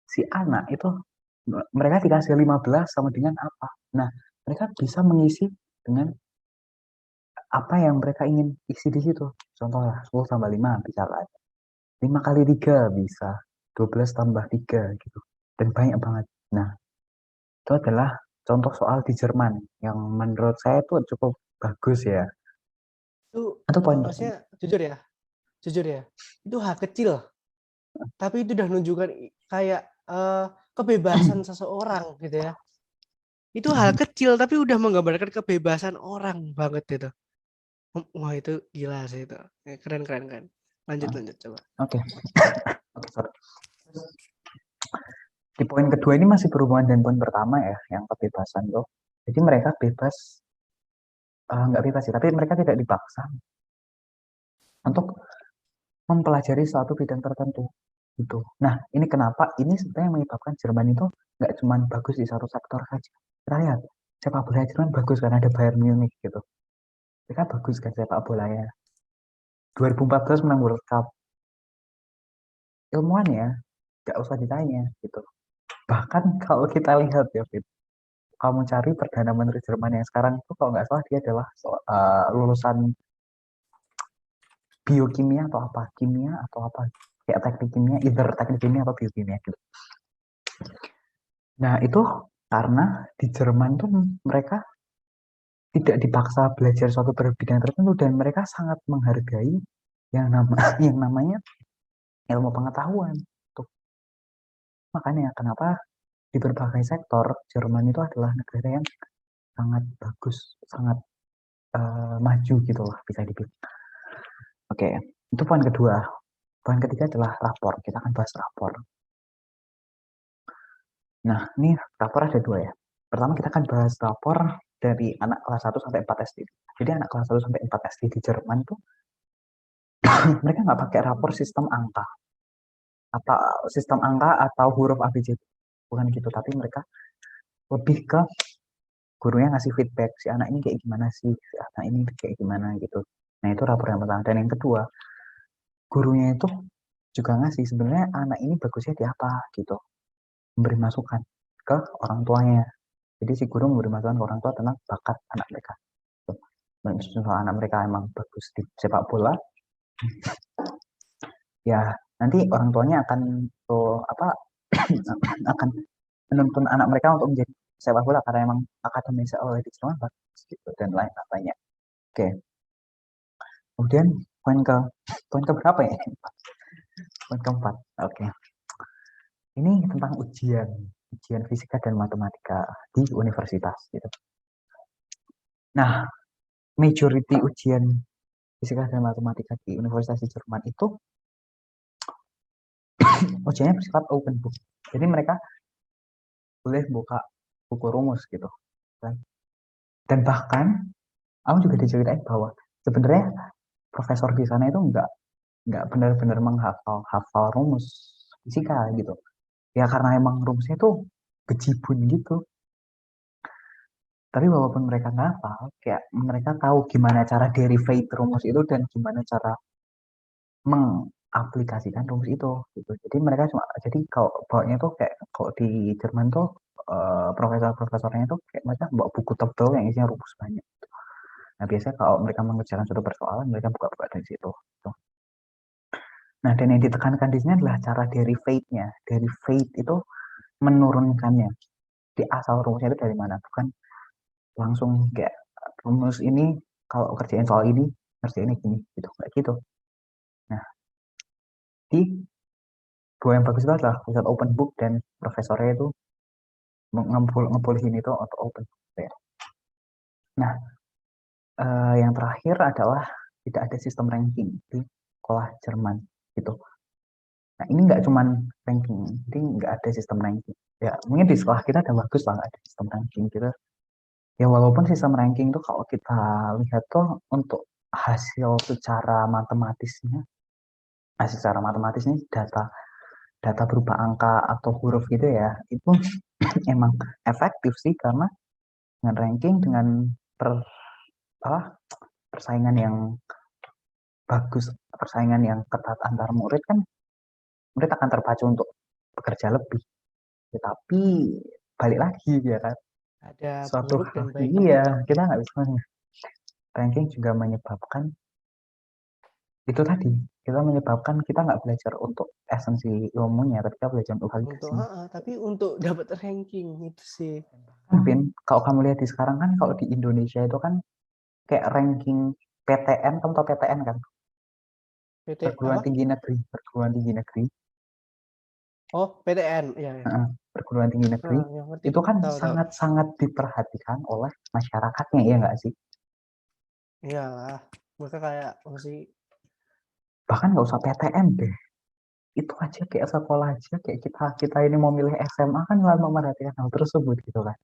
Si anak itu mereka dikasih 15 sama dengan apa. Nah, mereka bisa mengisi dengan apa yang mereka ingin isi di situ. Contohnya 10 tambah 5 bisa kan. 5 kali 3 bisa. 12 tambah 3 gitu. Dan banyak banget. Nah, itu adalah contoh soal di Jerman yang menurut saya itu cukup bagus ya. itu Itu poin pertama. maksudnya jujur ya. Itu hal kecil, tapi itu udah menunjukkan kayak kebebasan seseorang gitu ya. Itu hal kecil tapi udah menggambarkan kebebasan orang banget itu. Wah, itu gila sih itu. Keren keren keren. Lanjut lanjut coba. Oke, oke, sorry. Di poin kedua ini masih berhubungan dengan poin pertama ya, yang kebebasan tuh. Jadi mereka bebas, nggak bebas sih, tapi mereka tidak dipaksa untuk mempelajari suatu bidang tertentu gitu. Nah, ini kenapa ini sebenarnya menyebabkan Jerman itu nggak cuma bagus di satu sektor saja. Kita lihat sepak bola Jerman bagus kan, ada Bayern Munich gitu. Mereka bagus kan sepak bolanya. 2014 menang World Cup. Ilmuannya nggak usah ditanya gitu. Bahkan kalau kita lihat ya, Fit, kamu cari Perdana Menteri Jerman yang sekarang itu kalau nggak salah dia adalah lulusan biokimia atau apa, kimia atau apa, kayak teknik kimia, either teknik kimia atau biokimia gitu. Nah itu karena di Jerman tuh mereka tidak dipaksa belajar suatu bidang tertentu dan mereka sangat menghargai yang namanya ilmu pengetahuan. Tuh. Makanya kenapa di berbagai sektor Jerman itu adalah negara yang sangat bagus, sangat maju gitu lah bisa dibilang. Oke, itu poin kedua. Poin ketiga adalah rapor. Kita akan bahas rapor. Nah, ini rapor ada dua ya. Pertama kita akan bahas rapor dari anak kelas 1 sampai 4 SD. Jadi anak kelas 1 sampai 4 SD di Jerman tuh mereka nggak pakai rapor sistem angka. apa sistem angka atau huruf ABCD, bukan gitu, tapi mereka lebih ke gurunya ngasih feedback si anak ini kayak gimana sih, si anak ini kayak gimana gitu. Nah itu rapor yang pertama. Dan yang kedua, gurunya itu juga ngasih sebenarnya anak ini bagusnya di apa gitu, memberi masukan ke orang tuanya. Jadi si guru memberi masukan ke orang tua tentang bakat anak mereka. Misalnya anak mereka emang bagus di sepak bola, ya nanti orang tuanya akan akan menuntun anak mereka untuk menjadi sepak bola karena emang akademisnya oleh Islam bagus gitu dan lain lainnya. Oke, kemudian poin ke berapa ya? Poin keempat. Oke, ini tentang ujian fisika dan matematika di universitas gitu. Nah, majority ujian fisika dan matematika di universitas di Jerman itu ujiannya bersifat open book. Jadi mereka boleh buka buku rumus gitu kan. Dan bahkan aku juga diceritain bahwa sebenarnya profesor di sana itu nggak benar-benar hafal rumus fisika gitu. Ya karena emang rumusnya itu bejibun gitu. Tapi walaupun mereka nggak hafal, kayak mereka tahu gimana cara derivate rumus itu dan gimana cara mengaplikasikan rumus itu gitu. Jadi mereka jadi kalau bawanya tuh kayak kalau di Jerman tuh profesor-profesornya tuh kayak mereka bawa buku tebal yang isinya rumus banyak. Nah biasanya kalau mereka mengerjakan suatu persoalan mereka buka-buka dari situ. Gitu. Nah dan yang ditekankan di sini adalah cara derivate-nya. Derivate itu menurunkannya. Di asal rumusnya itu dari mana? Bukan langsung kayak rumus ini kalau kerjain soal ini ngerjainnya gini gitu kayak gitu. Nah di dua yang bagus itu adalah pusat open book dan profesornya itu ngebolehin itu atau open book ya. Nah yang terakhir adalah tidak ada sistem ranking di sekolah Jerman gitu. Nah ini nggak cuman ranking, jadi nggak ada sistem ranking. Ya mungkin di sekolah kita ada bagus lah ada sistem ranking gitu. Ya walaupun sistem ranking itu kalau kita lihat tuh untuk hasil secara matematisnya, data berupa angka atau huruf gitu ya, itu emang efektif sih karena dengan ranking dengan persaingan yang bagus, persaingan yang ketat antar murid kan murid akan terpacu untuk bekerja lebih. Tetapi balik lagi ya kan, Ada suatu buruk dan baiknya. iya kita nggak bisa ranking juga menyebabkan itu tadi kita menyebabkan kita nggak belajar untuk esensi ilmunya, tapi kita belajar untuk Untuk validasi. tapi untuk dapat ranking itu sih. Kan, Vin, kalau kamu lihat di sekarang kan kalau di Indonesia itu kan kayak ranking PTN, kamu tahu PTN kan? PT Perguruan apa? tinggi negeri, perguruan tinggi negeri, Oh, PTN. Iya, ya. perguruan tinggi negeri Yang ngerti. itu kan Tahu, tahu. sangat-sangat diperhatikan oleh masyarakatnya ya nggak sih? Iyalah. Mereka kayak masih Bahkan nggak usah PTN deh, itu aja kayak sekolah aja kayak kita kita ini mau milih SMA kan nggak memperhatikan hal tersebut gitu kan.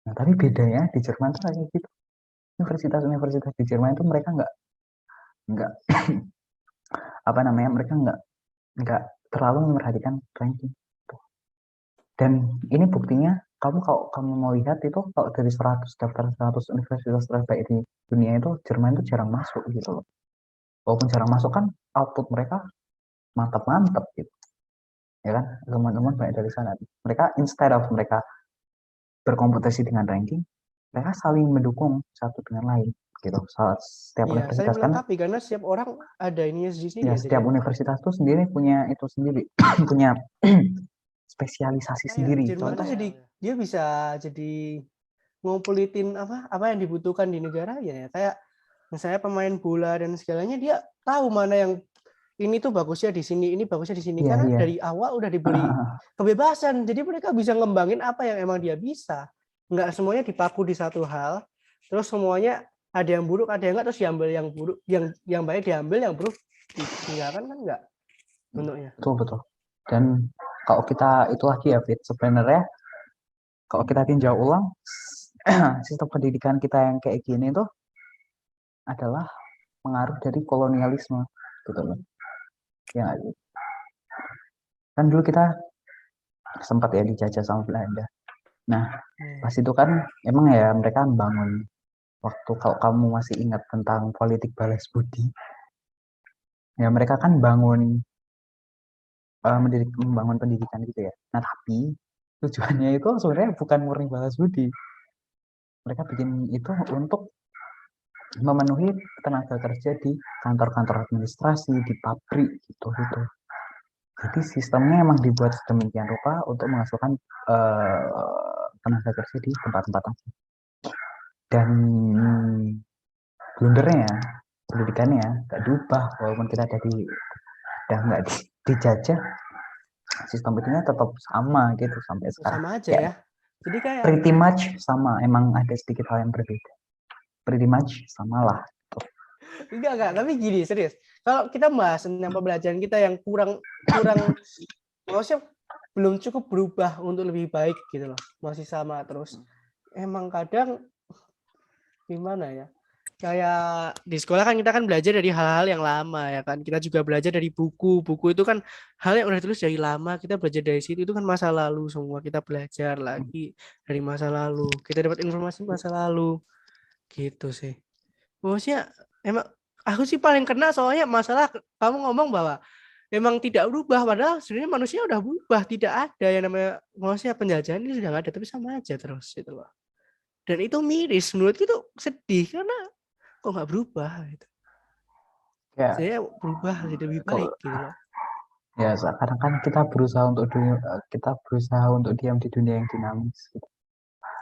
Nah tapi bedanya di Jerman tuh kayak gitu. Universitas-universitas di Jerman itu mereka nggak apa namanya mereka nggak terlalu memperhatikan ranking. Dan ini buktinya kamu kalau kamu mau lihat itu kalau dari 100 daftar 100 universitas terbaik di dunia itu Jerman itu jarang masuk gitu loh. Walaupun jarang masuk kan output mereka mantap-mantap gitu. Ya kan? Teman-teman banyak dari sana. Mereka instead of mereka berkompetisi dengan ranking, mereka saling mendukung satu dengan lain gitu. Setiap iya, saya universitas kan melengkapi karena setiap orang ada ininya di sini ya ya. Jadi setiap universitas tuh sendiri punya itu sendiri punya spesialisasi kayak sendiri. Jerman tuh Contoh jadi dia bisa jadi ngumpulitin apa yang dibutuhkan di negara ya. Kayak misalnya pemain bola dan segalanya dia tahu mana yang ini tuh bagusnya di sini, ini bagusnya di sini iya karena iya. dari awal udah diberi kebebasan. Jadi mereka bisa ngembangin apa yang emang dia bisa. Nggak semuanya dipaku di satu hal. Terus semuanya ada yang buruk, ada yang enggak, terus diambil yang buruk, yang baik diambil, yang buruk ditinggalkan kan enggak bentuknya. Betul betul. Dan kalau kita itu lagi ya Fit, sebenarnya kalau kita tinjau ulang sistem pendidikan kita yang kayak gini tuh adalah pengaruh dari kolonialisme gitu loh. Ya nggak sih? Kan dulu kita sempat ya dijajah sama Belanda. Nah, pas itu kan emang ya mereka bangun, waktu kalau kamu masih ingat tentang politik balas budi, ya mereka kan membangun pendidikan gitu ya. Nah, tapi tujuannya itu sebenarnya bukan murni balas budi. Mereka bikin itu untuk memenuhi tenaga kerja di kantor-kantor administrasi, di pabrik gitu. Jadi sistemnya emang dibuat sedemikian rupa untuk menghasilkan tenaga kerja di tempat-tempat itu. Dan blundernya ya, pendidikannya nggak diubah walaupun kita udah nggak dijajah, sistem itunya tetap sama gitu sampai sekarang. Sama aja ya. Jadi kayak Pretty much sama, emang ada sedikit hal yang berbeda. Pretty much sama lah. enggak, tapi gini serius. Kalau kita bahas tentang pembelajaran kita yang kurang maksudnya belum cukup berubah untuk lebih baik gitu loh. Masih sama terus. Emang kadang gimana ya? Kayak di sekolah kan kita kan belajar dari hal-hal yang lama ya kan. Kita juga belajar dari buku. Buku itu kan hal yang udah ditulis dari lama. Kita belajar dari situ, itu kan masa lalu semua. Kita belajar lagi dari masa lalu. Kita dapat informasi masa lalu. Gitu sih. Maksudnya emang aku sih paling kena soalnya masalah kamu ngomong bahwa memang tidak berubah, padahal sebenarnya manusia udah berubah. Tidak ada yang namanya manusia penjajahan ini sudah nggak ada, tapi sama aja terus gitu loh. Dan itu miris, menurutku itu sedih karena kok nggak berubah gitu. Ya, Saya berubah jadi lebih baik gitu loh. ya sekarang kan kita berusaha untuk diam di dunia yang dinamis gitu.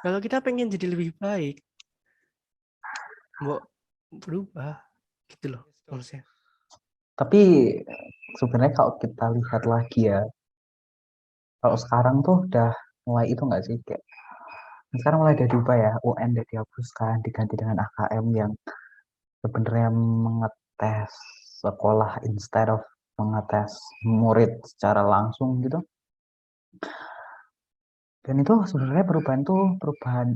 Kalau kita pengen jadi lebih baik, mau berubah gitu loh maksudnya. Tapi sebenarnya kalau kita lihat lagi ya, kalau sekarang tuh udah mulai itu nggak sih, kayak sekarang mulai ada diubah ya, UN udah dihapuskan diganti dengan AKM yang sebenarnya mengetes sekolah instead of mengetes murid secara langsung gitu. Dan itu sebenarnya perubahan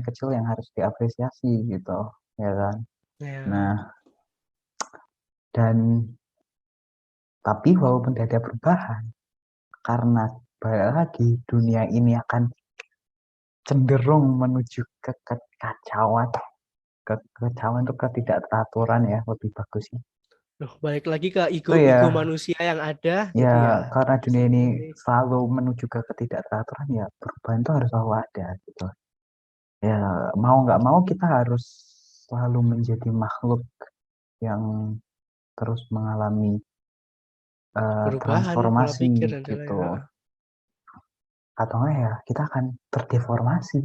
kecil yang harus diapresiasi gitu, ya kan. Ya. Nah, dan tapi walaupun tidak ada perubahan, karena balik lagi dunia ini akan cenderung menuju ke kekacauan, itu ketidakteraturan ya, lebih bagusnya. Loh, balik lagi ke Itu ego ya, manusia yang ada ya gitu ya. karena dunia ini selalu menuju ke ketidakteraturan, ya perubahan itu harus selalu ada gitu. Ya mau nggak mau kita harus selalu menjadi makhluk yang terus mengalami Perubahan pola transformasi pikir dan gitu. lain-lain. Atau enggak ya kita akan terdeformasi.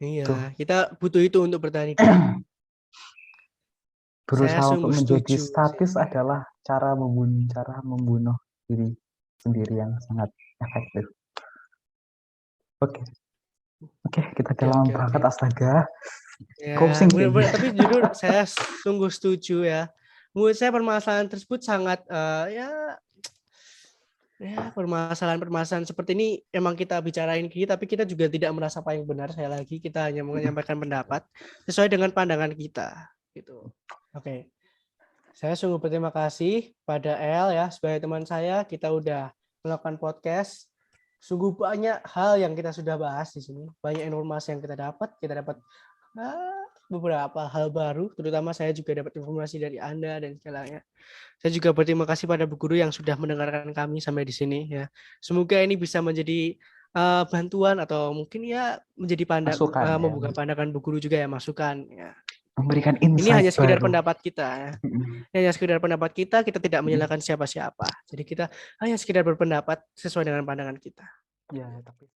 Iya, Tuh. kita butuh itu untuk bertahan hidup. Saya Berusaha untuk sungguh menjadi setuju statis sih. adalah cara membunuh diri sendiri yang sangat efektif. Oke, kita Oke, dalam oke, oke. berangkat astaga. Ya, Closing benar-benar. Tapi jujur saya sungguh setuju ya. Menurut saya permasalahan tersebut sangat ya permasalahan-permasalahan seperti ini emang kita bicarain gini, tapi kita juga tidak merasa paling benar. Saya lagi kita hanya menyampaikan pendapat sesuai dengan pandangan kita gitu. Oke. Saya sungguh berterima kasih pada El ya sebagai teman saya. Kita udah melakukan podcast. Sungguh banyak hal yang kita sudah bahas di sini. Banyak informasi yang kita dapat. Kita dapat beberapa hal baru. Terutama saya juga dapat informasi dari Anda dan segalanya. Saya juga berterima kasih pada Bu Guru yang sudah mendengarkan kami sampai di sini ya. Semoga ini bisa menjadi bantuan atau mungkin ya menjadi masukan ya, membuka pandangan Bu Guru juga ya, masukan ya. memberikan Ini insight hanya sekedar baru. pendapat kita ya. Hanya sekedar pendapat kita tidak menyalahkan siapa-siapa. Jadi kita hanya sekedar berpendapat sesuai dengan pandangan kita. Ya, tapi